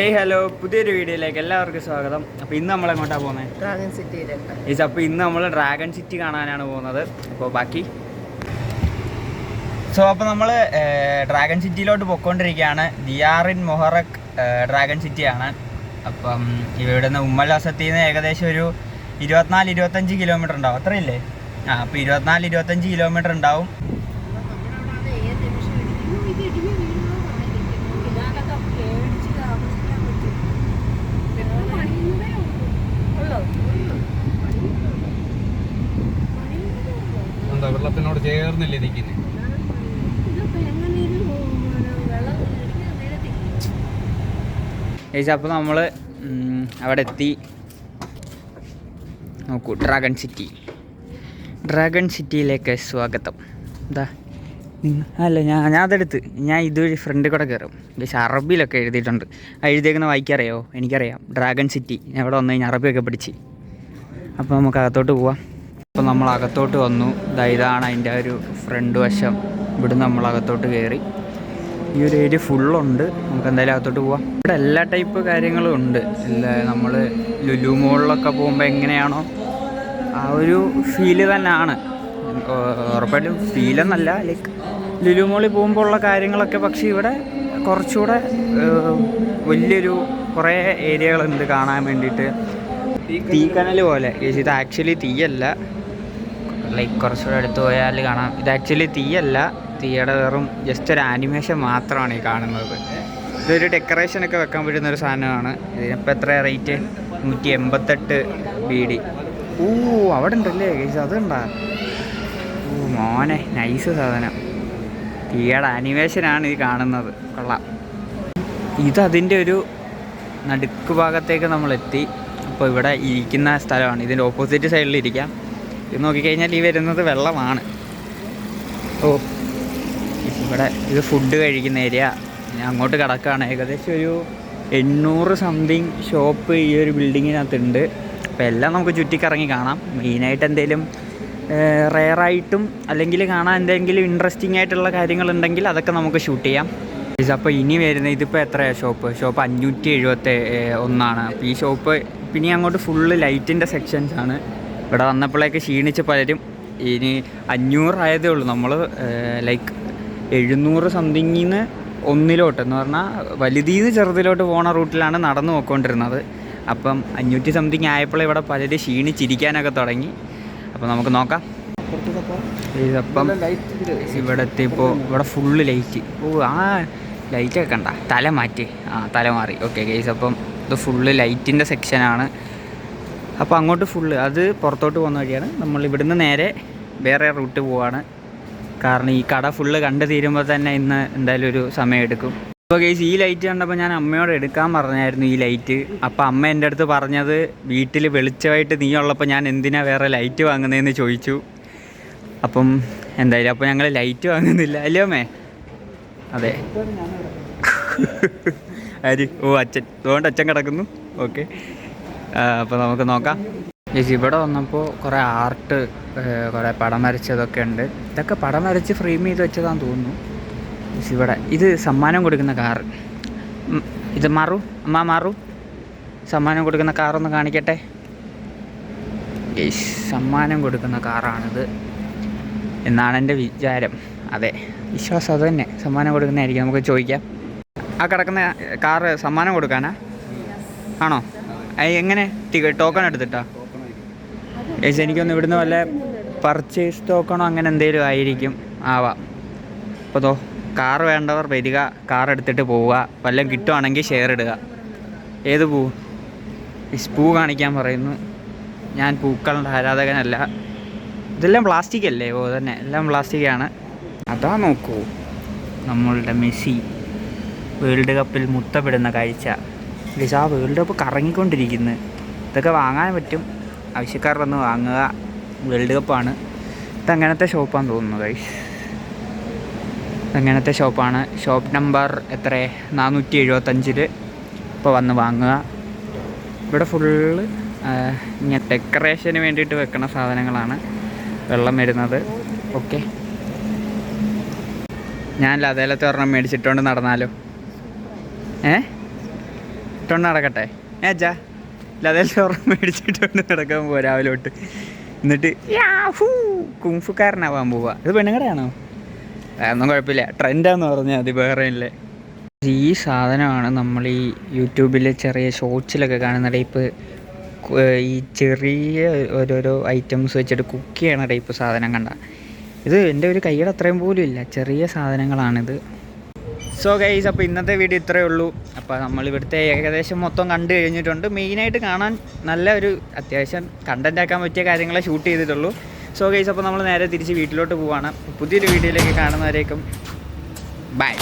Hello, പുതിയൊരു വീഡിയോയിലേക്ക് എല്ലാവർക്കും സ്വാഗതം. അപ്പോൾ ഇന്ന് നമ്മൾ എങ്ങോട്ടാണ് പോകുന്നത്? ഡ്രാഗൺ സിറ്റിയിലേക്ക്. അപ്പോൾ ഇന്ന് നമ്മൾ ഡ്രാഗൺ സിറ്റി കാണാനാണ് പോകുന്നത്. അപ്പോൾ ബാക്കി അപ്പോൾ നമ്മൾ ഡ്രാഗൺ സിറ്റിയിലോട്ട് പോയിക്കൊണ്ടിരിക്കുകയാണ്. ദിയാറിൻ മൊഹറക് ഡ്രാഗൺ സിറ്റിയാണ്. അപ്പം ഇവിടെ നിന്ന് ഉമ്മൽവസത്തിൽ നിന്ന് ഏകദേശം ഒരു 24-25 കിലോമീറ്റർ ഉണ്ടാവും. അത്രയില്ലേ? അപ്പോൾ 24-25 കിലോമീറ്റർ ഉണ്ടാവും. വെള്ളത്തിനോട് ചേർന്നില്ലേ നിൽക്കുന്നത്? അപ്പോൾ നമ്മൾ അവിടെ എത്തി. നോക്കൂ, ഡ്രാഗൺ സിറ്റിയിലേക്ക് സ്വാഗതം. എന്താ അല്ല, ഞാൻ അതെടുത്ത് ഇതുവഴി ഫ്രണ്ടിൽ കൂടെ കയറും. പക്ഷേ അറബിയിലൊക്കെ എഴുതിയിട്ടുണ്ട്. എഴുതിയേക്കുന്ന വായിക്കറിയോ? എനിക്കറിയാം. Dragon city. ഞാൻ ഇവിടെ വന്നു കഴിഞ്ഞാൽ അറബിയൊക്കെ പഠിച്ച്. അപ്പോൾ നമുക്ക് അകത്തോട്ട് പോവാം. അപ്പോൾ നമ്മൾ അകത്തോട്ട് വന്നു. ഇതാണ് അതിൻ്റെ ഒരു ഫ്രണ്ട് വശം. ഇവിടുന്ന് നമ്മൾ അകത്തോട്ട് കയറി. ഈ ഒരു ഏരിയ ഫുള്ളുണ്ട്. നമുക്ക് എന്തായാലും അകത്തോട്ട് പോവാം. ഇവിടെ എല്ലാ ടൈപ്പ് കാര്യങ്ങളും ഉണ്ട്. നമ്മൾ ലുലു മോളിലൊക്കെ പോകുമ്പോൾ എങ്ങനെയാണോ ആ ഒരു ഫീല് തന്നെയാണ്. ഉറപ്പായിട്ടും ഫീലെന്നല്ല, ലൈക്ക് ലുലു മോളിൽ പോകുമ്പോൾ ഉള്ള കാര്യങ്ങളൊക്കെ. പക്ഷേ ഇവിടെ കുറച്ചുകൂടെ വലിയൊരു കുറേ ഏരിയകളുണ്ട് കാണാൻ വേണ്ടിയിട്ട്. തീക്കനൽ പോലെ. ഇത് ആക്ച്വലി തീയല്ല, ലൈക്ക് കുറച്ചുകൂടെ അടുത്ത് പോയാൽ കാണാം. ഇത് ആക്ച്വലി തീയല്ല, തീയുടെ വെറും ജസ്റ്റ് ഒരു ആനിമേഷൻ മാത്രമാണ് ഈ കാണുന്നത്. ഇതൊരു ഡെക്കറേഷനൊക്കെ വെക്കാൻ പറ്റുന്ന ഒരു സാധനമാണ്. ഇതിനിപ്പോൾ എത്ര റേറ്റ്? 188 BD. അവിടെ ഉണ്ടല്ലേ ഗൈസ്, അതുണ്ടാ? മോനെ, നൈസ് സാധനം. തീയുടെ ആനിമേഷനാണ് ഈ കാണുന്നത്. കൊള്ളാം. ഇതതിൻ്റെ ഒരു നടുക്ക് ഭാഗത്തേക്ക് നമ്മളെത്തി. അപ്പോൾ ഇവിടെ ഇരിക്കുന്ന സ്ഥലമാണ്. ഇതിൻ്റെ ഓപ്പോസിറ്റ് സൈഡിൽ ഇരിക്കാം. ഇത് നോക്കിക്കഴിഞ്ഞാൽ ഈ വരുന്നത് വെള്ളമാണ്. ഇവിടെ ഇത് ഫുഡ് കഴിക്കുന്ന ഏരിയ. ഞാൻ അങ്ങോട്ട് കിടക്കുകയാണ്. ഏകദേശം ഒരു 800 സംതിങ് ഷോപ്പ് ഈ ഒരു ബിൽഡിങ്ങിനകത്തുണ്ട്. അപ്പോൾ എല്ലാം നമുക്ക് ചുറ്റിക്കറങ്ങി കാണാം. മെയിനായിട്ട് എന്തെങ്കിലും റെയറായിട്ടും അല്ലെങ്കിൽ കാണാൻ എന്തെങ്കിലും ഇൻട്രസ്റ്റിംഗ് ആയിട്ടുള്ള കാര്യങ്ങളുണ്ടെങ്കിൽ അതൊക്കെ നമുക്ക് ഷൂട്ട് ചെയ്യാം. അപ്പോൾ ഇനി വരുന്നത് ഇതിപ്പോൾ എത്രയാണ് ഷോപ്പ് 571. അപ്പോൾ ഈ ഷോപ്പ് പിന്നെ അങ്ങോട്ട് ഫുള്ള് ലൈറ്റിൻ്റെ സെക്ഷൻസാണ്. ഇവിടെ വന്നപ്പോഴേക്ക് ക്ഷീണിച്ച് പലരും. ഇനി 500 ആയതേ ഉള്ളൂ. നമ്മൾ ലൈക്ക് 700 സംതിങ്ങിന്ന് ഒന്നിലോട്ട് എന്ന് പറഞ്ഞാൽ വലുതീന്ന് ചെറുതിലോട്ട് പോണ റൂട്ടിലാണ് നടന്നു പോയിക്കൊണ്ടിരുന്നത്. അപ്പം 500 സംതിങ് ആയപ്പോൾ ഇവിടെ പലരും ക്ഷീണിച്ചിരിക്കാനൊക്കെ തുടങ്ങി. അപ്പോൾ നമുക്ക് നോക്കാം. ഇതപ്പം ഇവിടെ എത്തിയപ്പോൾ ഇവിടെ ഫുള്ള് ലൈറ്റ്. ആ ലൈറ്റൊക്കെ കണ്ട? തല മാറ്റി. തല മാറി. ഓക്കെ ഗൈസ്, അപ്പം ഇത് ഫുള്ള് ലൈറ്റിൻ്റെ സെക്ഷനാണ്. അപ്പോൾ അങ്ങോട്ട് ഫുള്ള് അത് പുറത്തോട്ട് പോകുന്ന വഴിയാണ്. നമ്മൾ ഇവിടുന്ന് നേരെ വേറെ റൂട്ട് പോവാണ്. കാരണം ഈ കട ഫുള്ള് കണ്ടു തീരുമ്പോൾ തന്നെ ഇന്ന് എന്തായാലും ഒരു സമയം എടുക്കും. അപ്പോൾ ഗൈസ്, ഈ ലൈറ്റ് കണ്ടപ്പോൾ ഞാൻ അമ്മയോട് എടുക്കാൻ പറഞ്ഞായിരുന്നു ഈ ലൈറ്റ്. അപ്പോൾ അമ്മ എൻ്റെ അടുത്ത് പറഞ്ഞത്, വീട്ടിൽ വെളിച്ചമായിട്ട് നീ ഉള്ളപ്പോൾ ഞാൻ എന്തിനാ വേറെ ലൈറ്റ് വാങ്ങുന്നതെന്ന് ചോദിച്ചു. അപ്പം എന്തായാലും അപ്പോൾ ഞങ്ങൾ ലൈറ്റ് വാങ്ങുന്നില്ല അല്ലേ അമ്മേ? അതെ. അച്ഛൻ, അതുകൊണ്ട് അച്ഛൻ കിടക്കുന്നു. ഓക്കെ, അപ്പോൾ നമുക്ക് നോക്കാം. ഇവിടെ വന്നപ്പോൾ കുറേ ആർട്ട്, കുറേ പടം വരച്ചതൊക്കെ ഉണ്ട്. ഇതൊക്കെ പടം വരച്ച് ഫ്രെയിം ചെയ്ത് വെച്ചതാന്ന് തോന്നുന്നു. ഇവിടെ ഇത് സമ്മാനം കൊടുക്കുന്ന കാറ്. ഇത് മാറു സമ്മാനം കൊടുക്കുന്ന കാറൊന്ന് കാണിക്കട്ടെ. സമ്മാനം കൊടുക്കുന്ന കാറാണിത് എന്നാണ് എൻ്റെ വിചാരം. അതെ, വിശ്വാസം അത് തന്നെ. സമ്മാനം കൊടുക്കുന്നതായിരിക്കും. നമുക്ക് ചോദിക്കാം. ആ കിടക്കുന്ന കാറ് സമ്മാനം കൊടുക്കാനാ ആണോ? എങ്ങനെ ടോക്കൺ എടുത്തിട്ടാ? എനിക്കൊന്ന് ഇവിടുന്ന് വല്ല പർച്ചേസ് ടോക്കണോ അങ്ങനെ എന്തെങ്കിലും ആയിരിക്കും ആവാം. അപ്പോൾ കാറ് വേണ്ടവർ വരിക, കാർ എടുത്തിട്ട് പോവുക. വല്ലതും കിട്ടുവാണെങ്കിൽ ഷെയർ ഇടുക. ഏത് പൂ? പൂ കാണിക്കാൻ പറയുന്നു. ഞാൻ പൂക്കളുടെ ആരാധകനല്ല. ഇതെല്ലാം പ്ലാസ്റ്റിക് അല്ലേ? തന്നെ എല്ലാം പ്ലാസ്റ്റിക്കാണ്. അതാ നോക്കൂ, നമ്മളുടെ മെസ്സി വേൾഡ് കപ്പിൽ മുത്തപ്പെടുന്ന കാഴ്ച. ആ വേൾഡ് കപ്പ് കറങ്ങിക്കൊണ്ടിരിക്കുന്നു. ഇതൊക്കെ വാങ്ങാൻ പറ്റും. ആവശ്യക്കാരൊന്ന് വാങ്ങുക. വേൾഡ് കപ്പാണ്. ഇതങ്ങനത്തെ ഷോപ്പാണെന്ന് തോന്നുന്നു ഗൈസ്. ഇതങ്ങനത്തെ ഷോപ്പാണ്. ഷോപ്പ് നമ്പർ എത്ര? 475. ഇപ്പോൾ വന്ന് വാങ്ങുക. ഇവിടെ ഫുള്ള് ഇങ്ങനെ ഡെക്കറേഷന് വേണ്ടിയിട്ട് വെക്കുന്ന സാധനങ്ങളാണ്. വെള്ളം വരുന്നത്. ഓക്കെ, ഞാൻ അതേലത്തെ ഒരെണ്ണം മേടിച്ചിട്ടുകൊണ്ട് നടന്നാലോ? ഇട്ടോണ്ട് നടക്കട്ടെ ഏച്ചാ ഇല്ല അതേ ചോറ് മേടിച്ചിട്ടുണ്ട് നടക്കാൻ പോവാ രാവിലെ തൊട്ട് എന്നിട്ട് കുംഫുക്കാരനാവാൻ പോവാ. ഇത് പെണ്ണുങ്ങടെയാണോ? ഒന്നും കുഴപ്പമില്ല, ട്രെൻഡാന്ന് പറഞ്ഞാൽ മതി, വേറെ ഇല്ലേ. ഈ സാധനമാണ് നമ്മൾ ഈ യൂട്യൂബിലെ ചെറിയ ഷോർട്സിലൊക്കെ കാണുന്ന ടൈപ്പ് ഈ ചെറിയ ഓരോരോ ഐറ്റംസ് വെച്ചിട്ട് കുക്ക് ചെയ്യണ ടൈപ്പ് സാധനം കണ്ട. ഇത് എൻ്റെ ഒരു കൈയുടെ അത്രയും പോലും ഇല്ല, ചെറിയ സാധനങ്ങളാണിത്. സോ ഗൈസ്, അപ്പോൾ ഇന്നത്തെ വീഡിയോ ഇത്രയേ ഉള്ളൂ. അപ്പോൾ നമ്മളിവിടുത്തെ ഏകദേശം മൊത്തം കണ്ടു കഴിഞ്ഞിട്ടുണ്ട്. മെയിനായിട്ട് കാണാൻ നല്ല ഒരു അത്യാവശ്യം കണ്ടൻ്റ് ആക്കാൻ പറ്റിയ കാര്യങ്ങളെ ഷൂട്ട് ചെയ്തിട്ടുള്ളൂ. സോ ഗൈസ്, അപ്പോൾ നമ്മൾ നേരെ തിരിച്ച് വീട്ടിലോട്ട് പോവാണ്. പുതിയൊരു വീഡിയോയിലേക്ക് കാണുന്നവരേക്കും ബൈ.